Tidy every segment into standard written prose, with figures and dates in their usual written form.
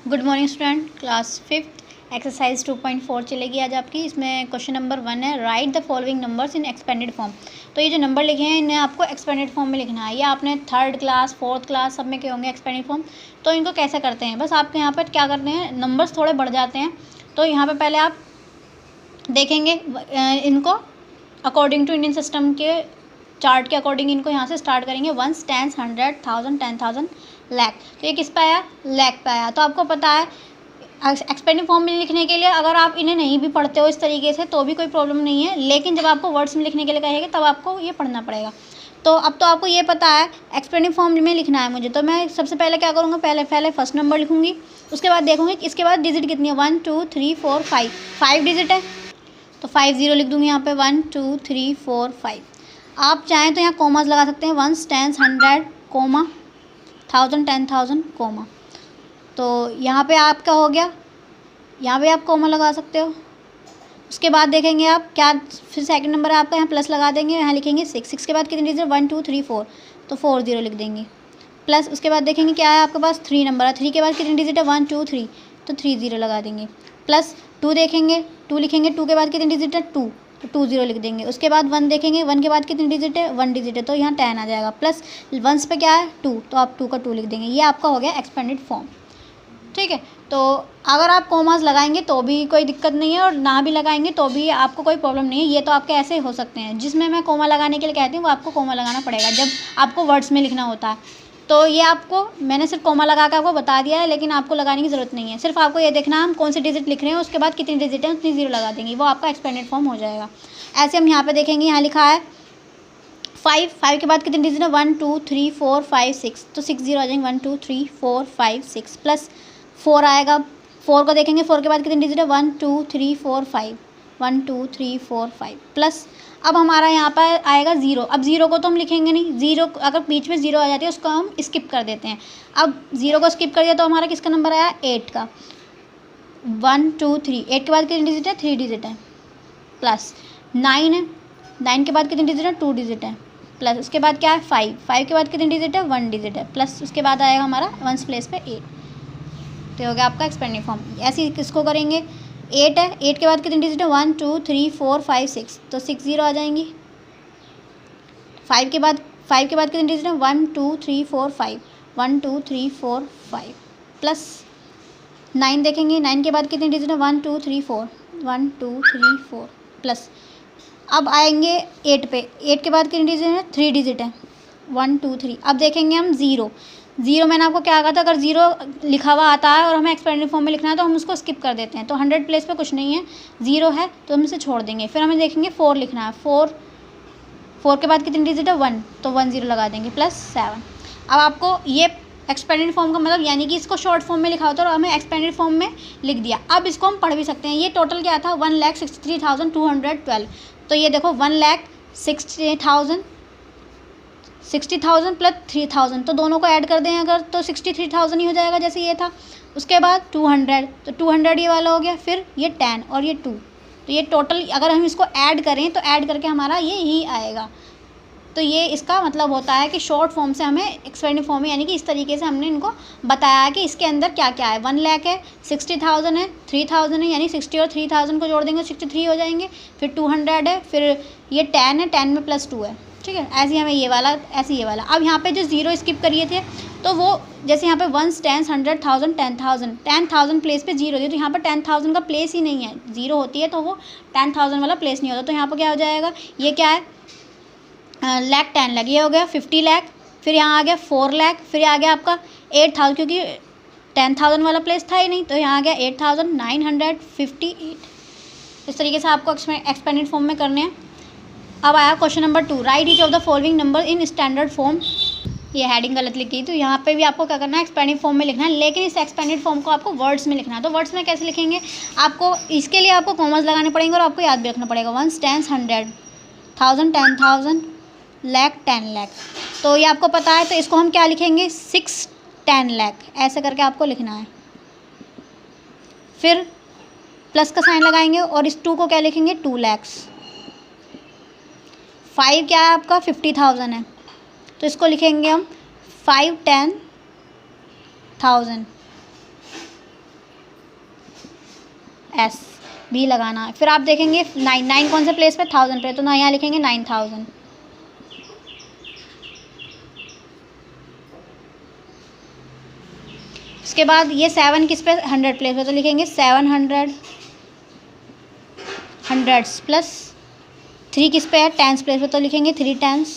Good morning student, class 5th exercise 2.4 चलेगी आज आपकी। इसमें क्वेश्चन नंबर 1 है, right the following numbers in expanded form. तो ये जो नंबर लिखे हैं इन्हें आपको एक्सपेंडेड फॉर्म में लिखना है। ये आपने 3rd क्लास 4th क्लास सब में किए होंगे एक्सपेंडेड फॉर्म। तो इनको कैसे करते हैं, बस आपके यहाँ पर क्या करते हैं, नंबर्स थोड़े बढ़ जाते हैं तो यहाँ पर पहले आप देखेंगे इनको अकॉर्डिंग टू इंडियन सिस्टम के चार्ट के अकॉर्डिंग इनको यहाँ से स्टार्ट करेंगे। 1, 10, 100, 1000, 10,000, लाख। तो ये किस पे आया, लाख पे आया। तो आपको पता है एक्सपेंडिंग फॉर्म में लिखने के लिए अगर आप इन्हें नहीं भी पढ़ते हो इस तरीके से तो भी कोई प्रॉब्लम नहीं है, लेकिन जब आपको वर्ड्स में लिखने के लिए कहेंगे तब आपको ये पढ़ना पड़ेगा। तो अब तो आपको ये पता है एक्सपेंडिंग फॉर्म में लिखना है मुझे, तो मैं सबसे पहले क्या करूँगा, पहले फर्स्ट नंबर लिखूँगी, उसके बाद देखूँगी इसके बाद डिजिट कितनी है। 1, 2, 3, 4, 5 डिजिट है तो 5 0 लिख दूँगी यहाँ पे। 1, 2, 3, 4, 5। आप चाहें तो यहाँ कॉमास लगा सकते हैं, 1, 10, 100, कोमा, 1000, 10,000, कोमा। तो यहाँ पे आपका हो गया, यहाँ पे आप कोमा लगा सकते हो। उसके बाद देखेंगे आप क्या, फिर सेकंड नंबर है आपका, यहाँ प्लस लगा देंगे, यहाँ लिखेंगे 6 के बाद कितनी डिजिट, 1, 2, 3, 4, तो 4 0 लिख देंगे। प्लस उसके बाद देखेंगे क्या है आपके पास, 3 नंबर है, 3 के बाद कितनी डिजिट है, 1, 2, 3, तो 3 0 लगा देंगे। प्लस 2 देखेंगे, 2 लिखेंगे, 2 के बाद कितनी डिजिट है, 2, तो 2 0 लिख देंगे। उसके बाद 1 देखेंगे, 1 के बाद कितनी डिजिट है, 1 डिजिट है, तो यहाँ 10 आ जाएगा। प्लस 1 पे क्या है, 2, तो आप 2 का 2 लिख देंगे। ये आपका हो गया एक्सपेंडेड फॉर्म, ठीक है। तो अगर आप कॉमास लगाएंगे तो भी कोई दिक्कत नहीं है और ना भी लगाएंगे तो भी आपको कोई प्रॉब्लम नहीं है। ये तो आपके ऐसे हो सकते हैं, जिसमें मैं कॉमा लगाने के लिए कहती हूँ वो आपको कॉमा लगाना पड़ेगा जब आपको वर्ड्स में लिखना होता है। तो ये आपको मैंने सिर्फ कॉमा लगा कर आपको बता दिया है, लेकिन आपको लगाने की ज़रूरत नहीं है। सिर्फ आपको ये देखना हम कौन सी डिजिट लिख रहे हैं, उसके बाद कितनी डिजिट है उतनी 0 लगा देंगे, वो आपका एक्सपेंडेड फॉर्म हो जाएगा। ऐसे हम यहाँ पर देखेंगे, यहाँ लिखा है 5 के बाद कितनी डिजिट है, 1, 2, 3, 4, 5, 6, तो 6 0 आ जाएंगे। 1, 2, 3, 4, 5, 6 प्लस 4 आएगा। 4 को देखेंगे, 4 के बाद कितनी डिजिट है, 1, 2, 3, 4, 5, 1, 2, 3, 4, 5 प्लस अब हमारा यहाँ पर आएगा 0। अब 0 को तो हम लिखेंगे नहीं, 0 अगर बीच में 0 आ जाती है उसको हम स्किप कर देते हैं। अब 0 को स्किप कर दिया तो हमारा किसका नंबर आया, 8 का। 1, 2, 3, 8 के बाद कितनी डिजिट है, 3 डिजिट है। प्लस 9 है, 9 के बाद कितनी डिजिट है, 2 डिजिट है। प्लस उसके बाद क्या है, 5 के बाद कितनी डिजिट है, 1 डिजिट है। प्लस उसके बाद आएगा हमारा 1 प्लेस पे 8, तो हो गया आपका एक्सपेंडिंग फॉर्म। ऐसे ही किसको करेंगे, 8 है, 8 के बाद कितनी डिजिट है, 1, 2, 3, 4, 5, 6, तो 6 0 आ जाएंगी। 5 के बाद कितनी डिजिट है, 1, 2, 3, 4, 5, 1, 2, 3, 4, 5 प्लस 9 देखेंगे, 9 के बाद कितनी डिजिट है, 1, 2, 3, 4, 1, 2, 3, 4 प्लस अब आएंगे 8 पे। 8 के बाद कितनी डिजिट है, 3 डिजिट है, 1, 2, 3। अब देखेंगे हम 0 मैंने आपको क्या कहा था, अगर 0 लिखा हुआ आता है और हमें एक्सपेंडेड फॉर्म में लिखना है तो हम उसको स्किप कर देते हैं। तो 100 प्लेस पे कुछ नहीं है, 0 है तो हम इसे छोड़ देंगे। फिर हमें देखेंगे 4 लिखना है, 4 के बाद कितनी डिजिट है, 1, तो 1 0 लगा देंगे प्लस 7। अब आपको ये एक्सपेंडेड फॉर्म का मतलब यानी कि इसको शॉर्ट फॉर्म में लिखा होता है और हमें एक्सपेंडेड फॉर्म में लिख दिया। अब इसको हम पढ़ भी सकते हैं। ये टोटल क्या था, 1,63,212। तो ये देखो 1,60,000 प्लस 3,000, तो दोनों को ऐड कर दें अगर तो 63,000 ही हो जाएगा जैसे ये था। उसके बाद 200, तो 200 ये वाला हो गया, फिर ये 10 और ये 2, तो ये टोटल अगर हम इसको ऐड करें तो ऐड करके हमारा ये ही आएगा। तो ये इसका मतलब होता है कि शॉर्ट फॉर्म से हमें एक्सपेंडेड फॉर्म में यानी कि इस तरीके से हमने इनको बताया कि इसके अंदर क्या क्या है। 1 लाख है, 60,000 है, 3,000 है, यानी 60 और 3,000 को जोड़ देंगे 63 हो जाएंगे। फिर 200 है, फिर ये 10 है, 10 में प्लस 2 है, ठीक है। ऐसे ही हमें ये वाला, ऐसे ये वाला। अब यहाँ पे जो 0 स्किप करिए थे तो वो जैसे यहाँ पे 1, 10, 100, 1000, 10,000 प्लेस पे 0 दिए, तो यहाँ पर 10,000 का प्लेस ही नहीं है। 0 होती है तो वो 10,000 वाला प्लेस नहीं होता। तो यहाँ पर क्या हो जाएगा, ये क्या है, लाख 10 लाख, ये हो गया 50 लाख। फिर यहाँ आ गया 4 लाख, फिर आ गया आपका 8,000 क्योंकि 10,000 वाला प्लेस था ही नहीं, तो यहाँ आ गया 8,958। इस तरीके से आपको एक्सपेंडेड फॉर्म में करने हैं। अब आया question number 2, right each of the following number in standard form. ये हेडिंग गलत लिखी, तो यहाँ पे भी आपको क्या करना है, एक्सपेंडेड फॉर्म में लिखना है, लेकिन इस एक्सपेंडेड फॉर्म को आपको वर्ड्स में लिखना है। तो वर्ड्स में कैसे लिखेंगे, आपको इसके लिए आपको कॉमर्स लगाने पड़ेंगे और आपको याद भी रखना पड़ेगा। 1, 10, 100, 1000, 10,000, लाख 10 लाख। तो ये आपको पता है, तो इसको हम क्या लिखेंगे, 6, 10 लाख, ऐसे करके आपको लिखना है। फिर प्लस का साइन लगाएंगे और इस 2 को क्या लिखेंगे, 2 लाख। 5 क्या है आपका, 50,000 है, तो इसको लिखेंगे हम 5, 10,000। एस भी लगाना है। फिर आप देखेंगे 9 कौन से प्लेस पे, 1000 पे, तो ना यहाँ लिखेंगे 9000। उसके बाद ये 7 किस पे, 100 प्लेस पे, तो लिखेंगे 700 हंड्रेड्स प्लस 3 किस पे है, 10s प्लेस पे, तो लिखेंगे 3 10s।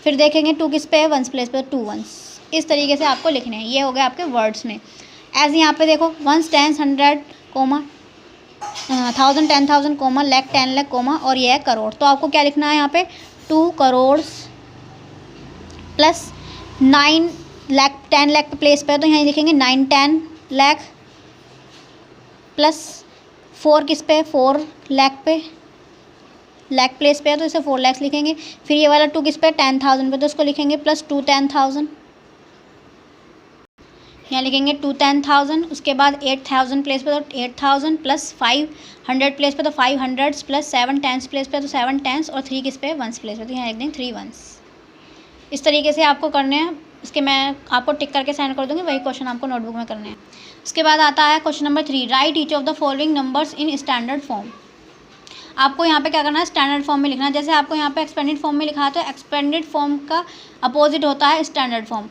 फिर देखेंगे 2 किस पे है, 1s प्लेस पे, 2 1s। इस तरीके से आपको लिखने हैं। ये हो गए आपके वर्ड्स में। एज यहाँ पे देखो 1s 10s 100 comma 1000 10,000 comma lakh 10 lakh comma और ये है करोड़। तो आपको क्या लिखना है यहाँ पे, 2 करोड़ प्लस 9 लाख 10 लाख पे प्लेस पे है, तो यहाँ लिखेंगे 9 10 लाख प्लस 4 किस पे है, 4 लाख पे, लाख प्लेस पे है तो इसे 4 लाख लिखेंगे। फिर ये वाला 2 किस पे, 10,000 पे, तो इसको लिखेंगे प्लस 2 10,000, यहाँ लिखेंगे 2 10,000। उसके बाद 8,000 प्लेस पे तो 8,000 प्लस 500 प्लेस पे तो 500 प्लस 7 10s प्लेस पे तो 7 10s और 3 किस पे, 1s प्लेस पे, तो यहाँ लिख देंगे 3 1s। इस तरीके से आपको करने हैं। इसके मैं आपको टिक करके सेंड कर दूँगी, वही क्वेश्चन आपको नोटबुक में करने हैं। उसके बाद आता है question number 3, right each of the following numbers in standard form. आपको यहाँ पे क्या करना है, स्टैंडर्ड फॉर्म में लिखना है। जैसे आपको यहाँ पे एक्सपेंडेड फॉर्म में लिखा है, तो एक्सपेंडेड फॉर्म का अपोजिट होता है स्टैंडर्ड फॉर्म।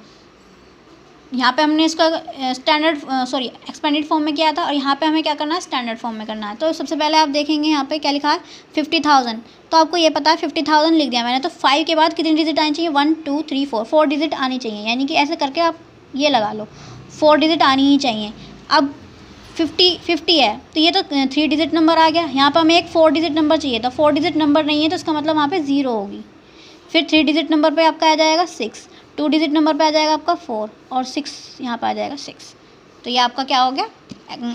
यहाँ पे हमने इसका एक्सपेंडेड फॉर्म में किया था और यहाँ पे हमें क्या करना है, स्टैंडर्ड फॉर्म में करना है। तो सबसे पहले आप देखेंगे यहाँ पे क्या लिखा है, 50,000। तो आपको ये पता है 50,000 लिख दिया मैंने, तो 5 के बाद कितनी डिजिट आनी चाहिए, 1 2 3 4 डिजिट आनी चाहिए। यानी कि ऐसे करके आप ये लगा लो, 4 डिजिट आनी ही चाहिए। अब 50 है तो ये तो 3 डिजिट नंबर आ गया। यहाँ पर हमें एक 4 डिजिट नंबर चाहिए था, 4 डिजिट नंबर नहीं है तो इसका मतलब वहाँ पे 0 होगी। फिर 3 डिजिट नंबर पे आपका आ जाएगा 6, 2 डिजिट नंबर पे आ जाएगा आपका 4 और 6 यहाँ पे आ जाएगा 6। तो ये आपका क्या हो गया,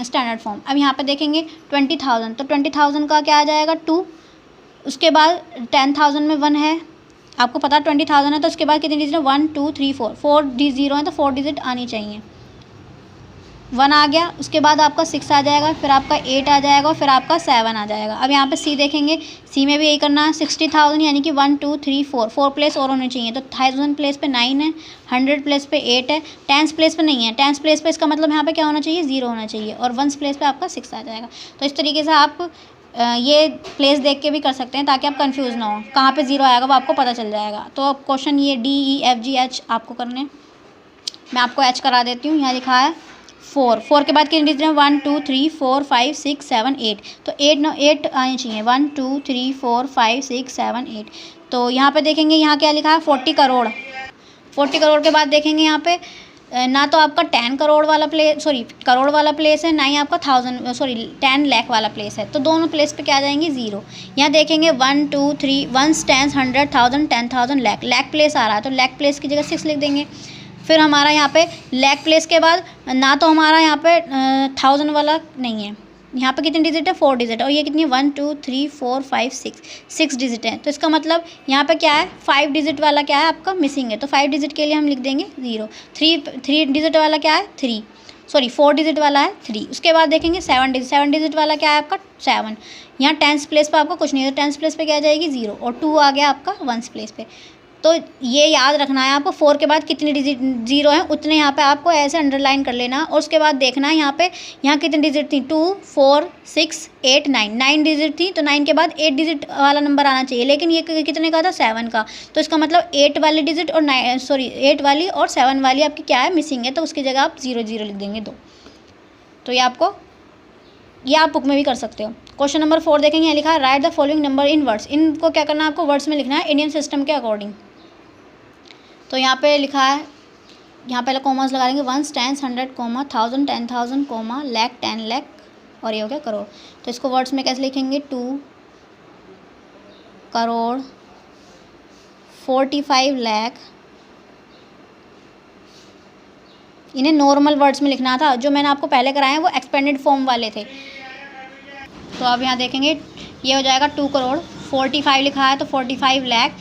स्टैंडर्ड फॉर्म। अब यहाँ पे देखेंगे 20,000, तो 20,000 का क्या आ जाएगा 2। उसके बाद 10,000 में 1 है, आपको पता 20,000 है तो उसके बाद कितनी डिजिट है, 1 2 3 4 0 है तो 4 डिजिट आनी चाहिए। 1 आ गया, उसके बाद आपका 6 आ जाएगा, फिर आपका 8 आ जाएगा और फिर आपका 7 आ जाएगा। अब यहाँ पे सी देखेंगे, सी में भी यही करना है। 60,000 यानी कि 1 2 3 4 प्लेस और होने चाहिए, तो 1000 प्लेस पे 9 है, 100 प्लेस पे 8 है, 10s प्लेस पे नहीं है। 10s प्लेस पे इसका मतलब यहाँ पे क्या होना चाहिए, 0 होना चाहिए और 1s प्लेस पे आपका 6 आ जाएगा। तो इस तरीके से आप ये प्लेस देख के भी कर सकते हैं ताकि आप कंफ्यूज ना हो, कहाँ पे 0 आएगा वो आपको पता चल जाएगा। तो अब क्वेश्चन ये D E F G H आपको करने हैं। मैं आपको H करा देती हूँ। यहाँ लिखा है 4 के बाद कितनी डिजिट है, 1 2 3 4 5 6 7 8, तो 8 आनी चाहिए, 1 2 3 4 5 6 7 8। तो यहाँ पे देखेंगे यहाँ क्या लिखा है, 40 करोड़। 40 करोड़ के बाद देखेंगे यहाँ पे ना तो आपका 10 करोड़ वाला प्लेस, करोड़ वाला प्लेस है, ना ही आपका 10 लाख वाला प्लेस है। तो दोनों प्लेस पे क्या आ जाएंगे, 0। यहाँ देखेंगे 1 2 3 1s 10s 100 1000 10,000 लाख प्लेस आ रहा है, तो लाख प्लेस की जगह 6 लिख देंगे। फिर हमारा यहाँ पे लाख प्लेस के बाद ना तो हमारा यहाँ पे 1000 वाला नहीं है, यहाँ पे कितनी डिजिट है, 4 डिजिट, और ये कितनी 1 2 3 4 5 6 डिजिट है। तो इसका मतलब यहाँ पे क्या है, 5 डिजिट वाला क्या है आपका मिसिंग है, तो 5 डिजिट के लिए हम लिख देंगे 0। 3 डिजिट वाला क्या है 4 डिजिट वाला है 3। उसके बाद देखेंगे 7 डिजिट वाला क्या है आपका 7। यहाँ 10s प्लेस पे आपका कुछ नहीं है, तो 10s प्लेस पे क्या आ जाएगी 0 और 2 आ गया आपका 1s प्लेस पे। तो ये याद रखना है आपको, 4 के बाद कितनी डिजिट 0 है उतने यहाँ पे आपको ऐसे अंडरलाइन कर लेना। और उसके बाद देखना है यहाँ कितनी डिजिट थी, 2 4 6 8 9 डिजिट थी, तो 9 के बाद 8 डिजिट वाला नंबर आना चाहिए। लेकिन ये कितने का था, 7 का, तो इसका मतलब 8 वाली डिजिट और 8 वाली और 7 वाली आपकी क्या है, मिसिंग है, तो उसकी जगह आप 0 0 लिख देंगे 2। तो ये आप बुक में भी कर सकते हो। क्वेश्चन नंबर 4 देखेंगे, यहाँ लिखा है right the following number in words. इनको क्या करना है, आपको वर्ड्स में लिखना है इंडियन सिस्टम के अकॉर्डिंग। तो यहाँ पे लिखा है, यहाँ पहले कॉमास लगा देंगे, 1s 10s 100 comma 1000 10,000 comma lakh 10 lakh और ये हो गया करोड़। तो इसको वर्ड्स में कैसे लिखेंगे, 2 करोड़ 45 लाख। इन्हें नॉर्मल वर्ड्स में लिखना था, जो मैंने आपको पहले कराए हैं वो एक्सपेंडेड फॉर्म वाले थे। तो अब यहाँ देखेंगे ये हो जाएगा 2 करोड़ 45 लिखा है तो 45 लाख,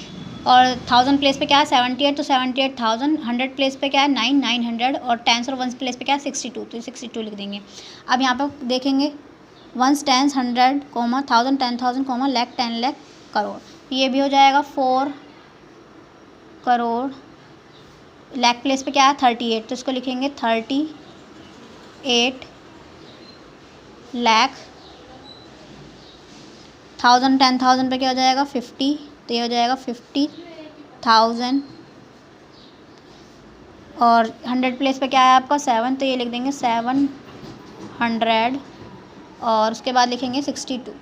और 1000 प्लेस पे क्या है 78, तो 78,000। 100 प्लेस पे क्या है 900 और 10s और 1s प्लेस पे क्या है 62, तो 62 लिख देंगे। अब यहाँ पर देखेंगे 1s 10s 100 comma 1000 10,000 comma lakh 10 lakh crore. ये भी हो जाएगा 4 करोड़। लाख प्लेस पे क्या है 38, तो इसको लिखेंगे 38 लाख 1000 10,000 पे क्या हो जाएगा 50, तो ये हो जाएगा 50,000। और 100 प्लेस पे क्या है आपका 7, तो ये लिख देंगे 700। और उसके बाद लिखेंगे 62।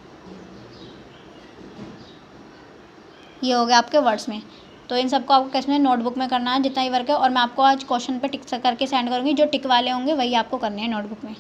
ये हो गया आपके वर्ड्स में। तो इन सबको आपको कैसे नोटबुक में करना है जितना ही वर्क है, और मैं आपको आज क्वेश्चन पे टिक करके सेंड करूँगी, जो टिक वाले होंगे वही आपको करने हैं नोटबुक में।